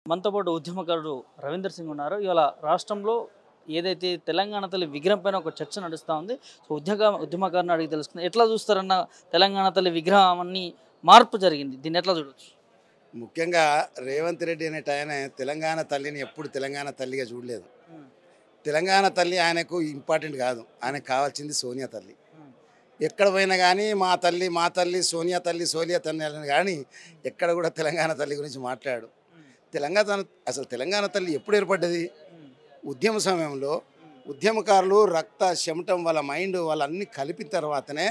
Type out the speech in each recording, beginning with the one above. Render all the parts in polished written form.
మనతో పాటు ఉద్యమకారుడు రవీందర్ సింగ్ ఉన్నారు. ఇవాళ రాష్ట్రంలో ఏదైతే తెలంగాణ తల్లి విగ్రహం పైన ఒక చర్చ నడుస్తూ ఉంది. సో ఉద్యమకారుని అడిగి తెలుసుకుందాం. ఎట్లా చూస్తారన్న తెలంగాణ తల్లి విగ్రహాన్ని మార్పు జరిగింది. దీన్ని ఎట్లా చూడొచ్చు? ముఖ్యంగా రేవంత్ రెడ్డి అనేటాయన తెలంగాణ తల్లిని ఎప్పుడు తెలంగాణ తల్లిగా చూడలేదు. తెలంగాణ తల్లి ఆయనకు ఇంపార్టెంట్ కాదు. ఆయనకు కావాల్సింది సోనియా తల్లి. ఎక్కడ పోయినా కానీ మా తల్లి మా తల్లి సోనియా తల్లి సోనియా తల్లి అని కానీ ఎక్కడ కూడా తెలంగాణ తల్లి గురించి మాట్లాడు. తెలంగాణ తల్లి ఎప్పుడు ఏర్పడ్డది? ఉద్యమ సమయంలో ఉద్యమకారులు రక్త చెమటం వాళ్ళ మైండ్ వాళ్ళన్నీ కలిపిన తర్వాతనే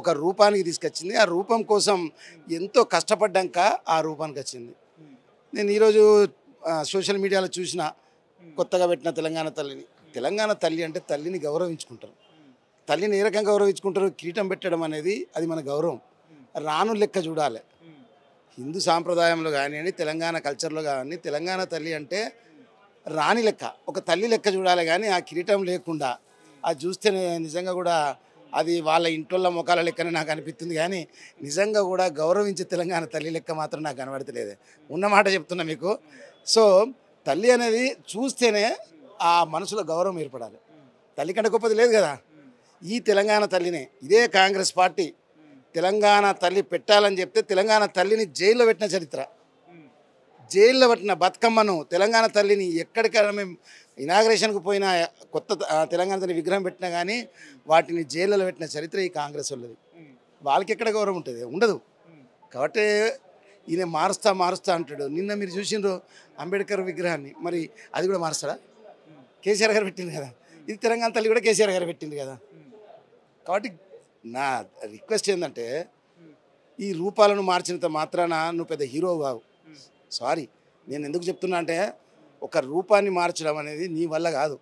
ఒక రూపానికి తీసుకొచ్చింది. ఆ రూపం కోసం ఎంతో కష్టపడ్డాక ఆ రూపానికి వచ్చింది. నేను ఈరోజు సోషల్ మీడియాలో చూసిన కొత్తగా పెట్టిన తెలంగాణ తల్లిని. తెలంగాణ తల్లి అంటే తల్లిని గౌరవించుకుంటారు. తల్లిని ఏ రకంగా గౌరవించుకుంటారు? కిరీటం పెట్టడం అనేది అది మన గౌరవం. రాను లెక్క చూడాలి. హిందూ సాంప్రదాయంలో కానివ్వండి, తెలంగాణ కల్చర్లో కానీ తెలంగాణ తల్లి అంటే రాణి లెక్క, ఒక తల్లి లెక్క చూడాలి. కానీ ఆ కిరీటం లేకుండా అది చూస్తే నిజంగా కూడా అది వాళ్ళ ఇంట్లో ముఖాల లెక్కనే నాకు అనిపిస్తుంది. కానీ నిజంగా కూడా గౌరవించే తెలంగాణ తల్లి లెక్క మాత్రం నాకు కనబడతలేదు. ఉన్నమాట చెప్తున్నా మీకు. సో తల్లి అనేది చూస్తేనే ఆ మనసులో గౌరవం ఏర్పడాలి. తల్లి కంటే గొప్పది లేదు కదా. ఈ తెలంగాణ తల్లినే ఇదే కాంగ్రెస్ పార్టీ తెలంగాణ తల్లి పెట్టాలని చెప్తే తెలంగాణ తల్లిని జైల్లో పెట్టిన చరిత్ర. జైల్లో పెట్టిన బతుకమ్మను తెలంగాణ తల్లిని ఎక్కడికైనా మేము ఇనాగ్రేషన్కు పోయిన కొత్త తెలంగాణ తల్లి విగ్రహం పెట్టినా కానీ వాటిని జైల్లో పెట్టిన చరిత్ర ఈ కాంగ్రెస్ వాళ్ళది. వాళ్ళకి ఎక్కడ గౌరవం ఉంటుంది? ఉండదు. కాబట్టి ఈయన మారుస్తా అంటాడు. నిన్న మీరు చూసిండ్రు అంబేద్కర్ విగ్రహాన్ని, మరి అది కూడా మారుస్తాడా? కేసీఆర్ గారు పెట్టింది కదా. ఇది తెలంగాణ తల్లి కూడా కేసీఆర్ గారు పెట్టింది కదా. కాబట్టి నా రిక్వెస్ట్ ఏంటంటే ఈ రూపాలను మార్చినంత మాత్రాన నువ్వు పెద్ద హీరో కావు. సారీ, నేను ఎందుకు చెప్తున్నా అంటే ఒక రూపాన్ని మార్చడం అనేది నీ వల్ల కాదు.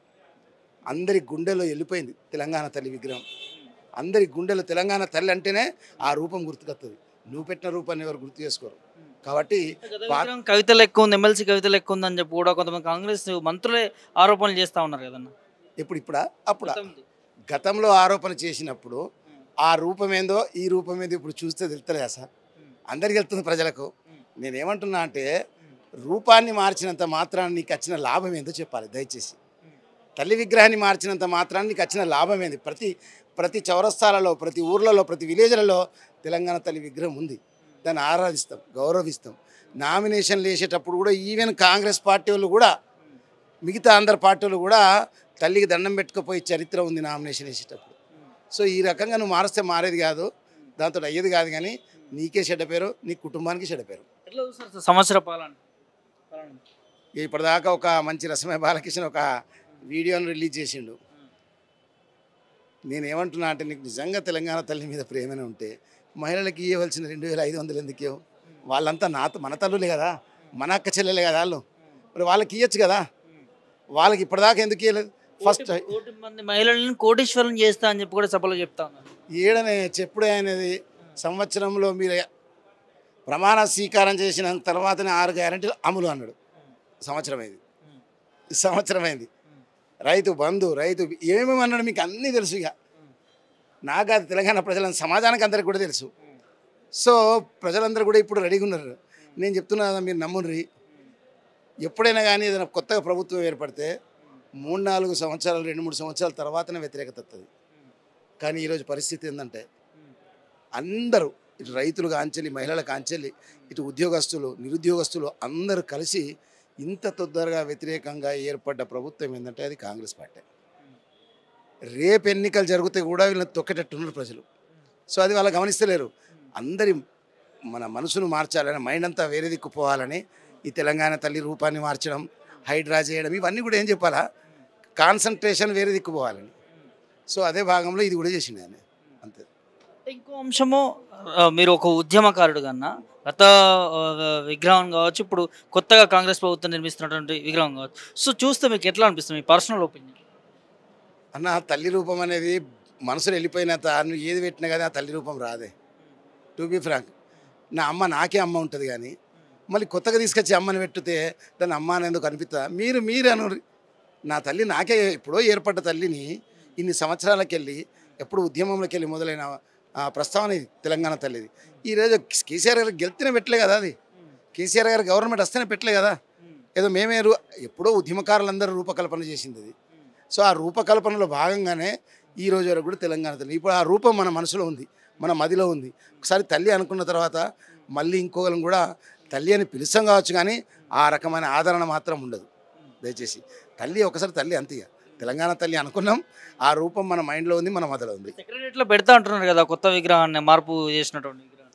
అందరి గుండెలో వెళ్ళిపోయింది తెలంగాణ తల్లి విగ్రహం. అందరి గుండెలో తెలంగాణ తల్లి అంటేనే ఆ రూపం గుర్తుకొస్తుంది. నువ్వు పెట్టిన రూపాన్ని ఎవరు గుర్తు చేసుకోరు. కాబట్టి కవితలు ఎక్కువ ఉంది, ఎమ్మెల్సీ కవితలు ఎక్కువ ఉందని చెప్పి కూడా కొంతమంది కాంగ్రెస్ మంత్రులే ఆరోపణలు చేస్తూ ఉన్నారు కదన్న. ఇప్పుడా అప్పుడా గతంలో ఆరోపణ చేసినప్పుడు ఆ రూపం ఏందో ఈ రూపం ఏందో ఇప్పుడు చూస్తే తెలుస్తలేదా సార్? అందరికి వెళ్తుంది ప్రజలకు. నేనేమంటున్నా అంటే రూపాన్ని మార్చినంత మాత్రాన్ని నీకు వచ్చిన లాభం ఏందో చెప్పాలి దయచేసి. తల్లి విగ్రహాన్ని మార్చినంత మాత్రాన్ని నీకు వచ్చిన లాభం ఏంది? ప్రతి చౌరస్తాలలో, ప్రతి ఊర్లలో, ప్రతి విలేజ్లలో తెలంగాణ తల్లి విగ్రహం ఉంది. దాన్ని ఆరాధిస్తాం, గౌరవిస్తాం. నామినేషన్లు వేసేటప్పుడు కూడా ఈవెన్ కాంగ్రెస్ పార్టీ వాళ్ళు కూడా మిగతా అందరు పార్టీలు కూడా తల్లికి దండం పెట్టుకుపోయి చరిత్ర ఉంది నామినేషన్ వేసేటప్పుడు. సో ఈ రకంగా నువ్వు మారిస్తే మారేది కాదు, దాంతో అయ్యేది కాదు. కానీ నీకే చెడ్డ పేరు, నీ కుటుంబానికి చెడ్డ పేరు. సంవత్సర పాలన ఇప్పటిదాకా ఒక మంచి రసమయ బాలకృష్ణ ఒక వీడియోను రిలీజ్ చేసిండు. నేనేమంటున్నా అంటే నీకు నిజంగా తెలంగాణ తల్లి మీద ప్రేమనే ఉంటే మహిళలకి ఇవ్వవలసిన 2500 ఎందుకు ఇవ్వవు? వాళ్ళంతా మన తల్లులే కదా, మన అక్క చెల్లెలే కదా వాళ్ళు. మరి వాళ్ళకి ఇవ్వచ్చు కదా. వాళ్ళకి ఇప్పటిదాకా ఎందుకు ఇవ్వలేదు? ఫస్ట్ 1,000,000 మంది మహిళలను కోటీశ్వరం చేస్తా అని చెప్పి కూడా సభలో చెప్తా ఉన్నారు. ఏడనే చెప్పుడే అనేది సంవత్సరంలో మీరు ప్రమాణ స్వీకారం చేసిన తర్వాతనే 6 గ్యారెంటీలు అమలు అన్నాడు. సంవత్సరమైంది. రైతు బంధు, రైతు ఏమేమి అన్నాడు మీకు అన్నీ తెలుసు. ఇక నాకు అది తెలంగాణ ప్రజల సమాజానికి అందరికి కూడా తెలుసు. సో ప్రజలందరూ కూడా ఇప్పుడు రెడీగా ఉన్నారు. నేను చెప్తున్నా కదా, మీరు నమ్ముర్రి. ఎప్పుడైనా కానీ ఏదైనా కొత్తగా ప్రభుత్వం ఏర్పడితే 3-4 సంవత్సరాలు 2-3 సంవత్సరాల తర్వాతనే వ్యతిరేకత వస్తుంది. కానీ ఈరోజు పరిస్థితి ఏంటంటే అందరూ ఇటు రైతులు కాంచెల్లి, మహిళల కాంచెల్లి, ఇటు ఉద్యోగస్తులు, నిరుద్యోగస్తులు అందరూ కలిసి ఇంత తొందరగా వ్యతిరేకంగా ఏర్పడ్డ ప్రభుత్వం ఏంటంటే అది కాంగ్రెస్ పార్టీ. రేపు ఎన్నికలు జరిగితే కూడా వీళ్ళని తొక్కేటట్టున్నారు ప్రజలు. సో అది వాళ్ళు గమనిస్తలేరు. అందరి మన మనసును మార్చాలని, మైండ్ అంతా వేరే దిక్కుపోవాలని ఈ తెలంగాణ తల్లి రూపాన్ని మార్చడం, హైడ్రా చేయడం, ఇవన్నీ కూడా ఏం చెప్పాలా, కాన్సన్ట్రేషన్ వేరే దిక్కుపోవాలని. సో అదే భాగంలో ఇది కూడా చేసింది ఆయన. అంతే. ఇంకో అంశము, మీరు ఒక ఉద్యమకారుడు కన్నా గత విగ్రహం కావచ్చు, ఇప్పుడు కొత్తగా కాంగ్రెస్ ప్రభుత్వం నిర్మిస్తున్నటువంటి విగ్రహం కావచ్చు, సో చూస్తే మీకు ఎట్లా అనిపిస్తుంది? మీ పర్సనల్ ఒపీనియన్ అన్న. తల్లి రూపం అనేది మనసులో వెళ్ళిపోయిన నువ్వు ఏది పెట్టినా కానీ ఆ తల్లి రూపం రాదే. టు బీ ఫ్రాంక్, నా అమ్మ నాకే అమ్మ ఉంటుంది. కానీ మళ్ళీ కొత్తగా తీసుకొచ్చి అమ్మని పెట్టితే దాన్ని అమ్మ అని ఎందుకు అనిపిస్తా? మీరు అను. నా తల్లి నాకే ఎప్పుడో ఏర్పడ్డ తల్లిని ఇన్ని సంవత్సరాలకు వెళ్ళి ఎప్పుడు ఉద్యమంలోకి వెళ్ళి మొదలైన ప్రస్తావన ఇది తెలంగాణ తల్లిది. ఈరోజు కేసీఆర్ గారు గెలిస్తేనే పెట్టలే కదా, అది కేసీఆర్ గారు గవర్నమెంట్ వస్తేనే పెట్టలే కదా. ఏదో ఎప్పుడో ఉద్యమకారులందరూ రూపకల్పన చేసింది అది. సో ఆ రూపకల్పనలో భాగంగానే ఈ రోజు వరకు కూడా తెలంగాణ తల్లి ఇప్పుడు ఆ రూపం మన మనసులో ఉంది, మన మదిలో ఉంది. ఒకసారి తల్లి అనుకున్న తర్వాత మళ్ళీ ఇంకోగలం కూడా తల్లి అని పిలుస్తాం కావచ్చు, కానీ ఆ రకమైన ఆదరణ మాత్రం ఉండదు. దయచేసి తల్లి ఒకసారి తల్లి అంతేగా, తెలంగాణ తల్లి అనుకున్నాం, ఆ రూపం మన మైండ్లో ఉంది, మన మదిలో ఉంది. సెక్రటరియట్లో పెడతా అంటున్నారు కదా కొత్త విగ్రహాన్ని, మార్పు చేసినటువంటి విగ్రహం.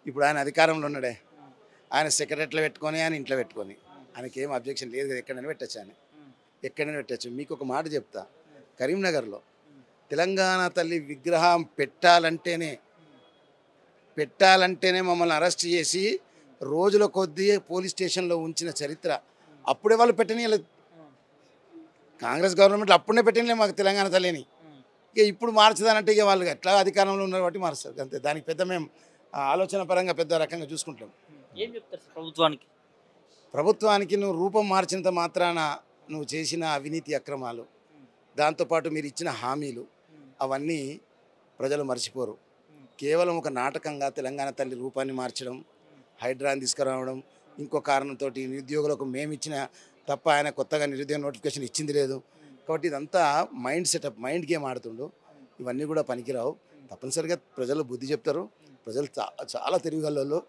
ఇప్పుడు ఆయన అధికారంలో ఉన్నాడే, ఆయన సెక్రటరీలో పెట్టుకొని ఆయన ఇంట్లో పెట్టుకొని ఆయనకి ఏం అబ్జెక్షన్ లేదు కదా, ఎక్కడైనా పెట్టచ్చు, ఆయన ఎక్కడైనా పెట్టచ్చు. మీకు ఒక మాట చెప్తా, కరీంనగర్లో తెలంగాణ తల్లి విగ్రహం పెట్టాలంటేనే మమ్మల్ని అరెస్ట్ చేసి రోజుల కొద్దీ పోలీస్ స్టేషన్లో ఉంచిన చరిత్ర. అప్పుడే వాళ్ళు పెట్టనీయలేదు, కాంగ్రెస్ గవర్నమెంట్లో అప్పుడే పెట్టనీయలేదు మాకు తెలంగాణ తల్లిని. ఇక ఇప్పుడు మార్చదానంటే ఇక వాళ్ళు ఎట్లా అధికారంలో ఉన్నారు కాబట్టి మారుస్తారు అంతే. దానికి పెద్ద మేము ఆలోచన పరంగా పెద్ద రకంగా చూసుకుంటాం. ఏం చెప్తారు ప్రభుత్వానికి? ప్రభుత్వానికి నువ్వు రూపం మార్చినంత మాత్రాన నువ్వు చేసిన అవినీతి అక్రమాలు, దాంతోపాటు మీరు ఇచ్చిన హామీలు అవన్నీ ప్రజలు మర్చిపోరు. కేవలం ఒక నాటకంగా తెలంగాణ తల్లి రూపాన్ని మార్చడం, హైడ్రాని తీసుకురావడం, ఇంకో కారణంతో నిరుద్యోగులకు మేము ఇచ్చిన తప్ప ఆయన కొత్తగా నిరుద్యోగ నోటిఫికేషన్ ఇచ్చింది లేదు. కాబట్టి ఇదంతా మైండ్ గేమ్ ఆడుతుండు. ఇవన్నీ కూడా పనికిరావు. తప్పనిసరిగా ప్రజలు బుద్ధి చెప్తారు. ప్రజలు చాలా తెలివిగలలో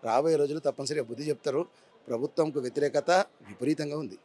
రాబోయే రోజులు తప్పనిసరిగా బుద్ధి చెప్తారు. ప్రభుత్వంకు వ్యతిరేకత విపరీతంగా ఉంది.